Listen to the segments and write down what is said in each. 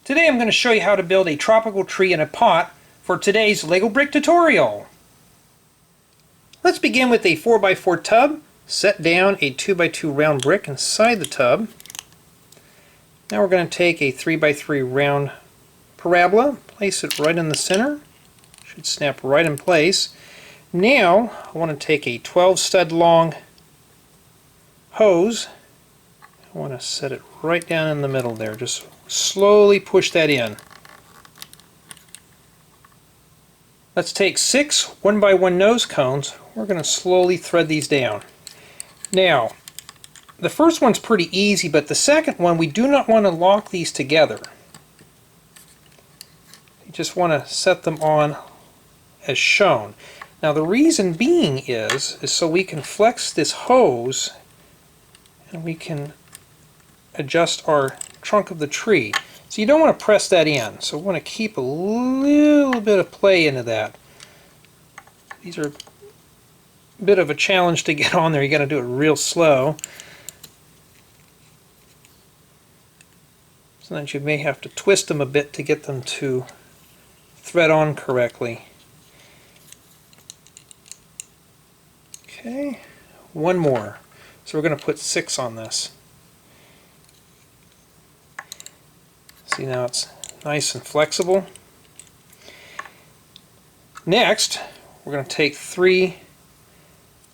Today I'm going to show you how to build a tropical tree in a pot for today's Lego brick tutorial. Let's begin with a 4x4 tub. Set down a 2x2 round brick inside the tub. Now we're going to take a 3x3 round parabola, place it right in the center. Should snap right in place. Now I want to take a 12 stud long hose. I want to set it right down in the middle there. Just slowly push that in. Let's take 6 1x1 nose cones. We're going to slowly thread these down. Now, the first one's pretty easy, but the second one, we do not want to lock these together. You just want to set them on as shown. Now the reason being is so we can flex this hose and we can adjust our trunk of the tree. So you don't want to press that in, so we want to keep a little bit of play into that. These are a bit of a challenge to get on there. You got to do it real slow. Sometimes you may have to twist them a bit to get them to thread on correctly. Okay, one more. So we're going to put 6 on this. See, now it's nice and flexible. Next, we're going to take 3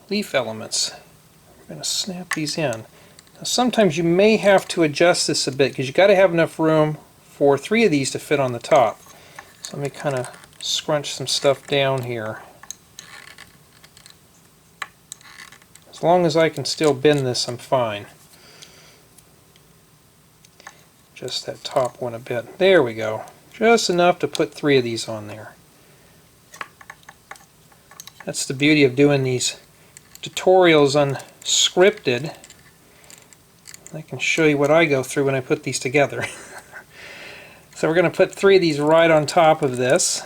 leaf elements. We're going to snap these in. Now, sometimes you may have to adjust this a bit because you've got to have enough room for 3 of these to fit on the top. So let me kind of scrunch some stuff down here. As long as I can still bend this, I'm fine. Just that top one a bit. There we go. Just enough to put 3 of these on there. That's the beauty of doing these tutorials unscripted. I can show you what I go through when I put these together. So we're going to put 3 of these right on top of this.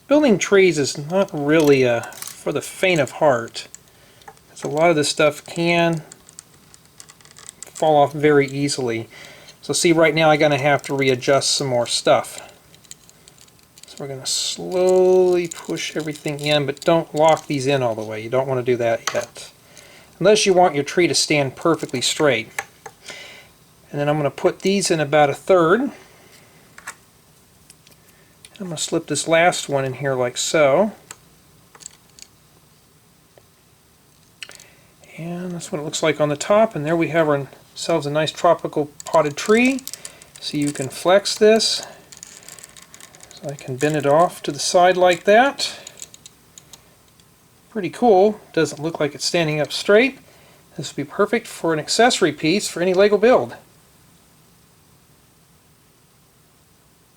Building trees is not really for the faint of heart. Because a lot of this stuff can fall off very easily. So see, right now I'm going to have to readjust some more stuff. So we're going to slowly push everything in, but don't lock these in all the way. You don't want to do that yet. Unless you want your tree to stand perfectly straight. And then I'm going to put these in about 1/3. I'm going to slip this last one in here like so. And that's what it looks like on the top, and there we have ourselves a nice tropical potted tree. So you can flex this. So I can bend it off to the side like that. Pretty cool. Doesn't look like it's standing up straight. This would be perfect for an accessory piece for any Lego build.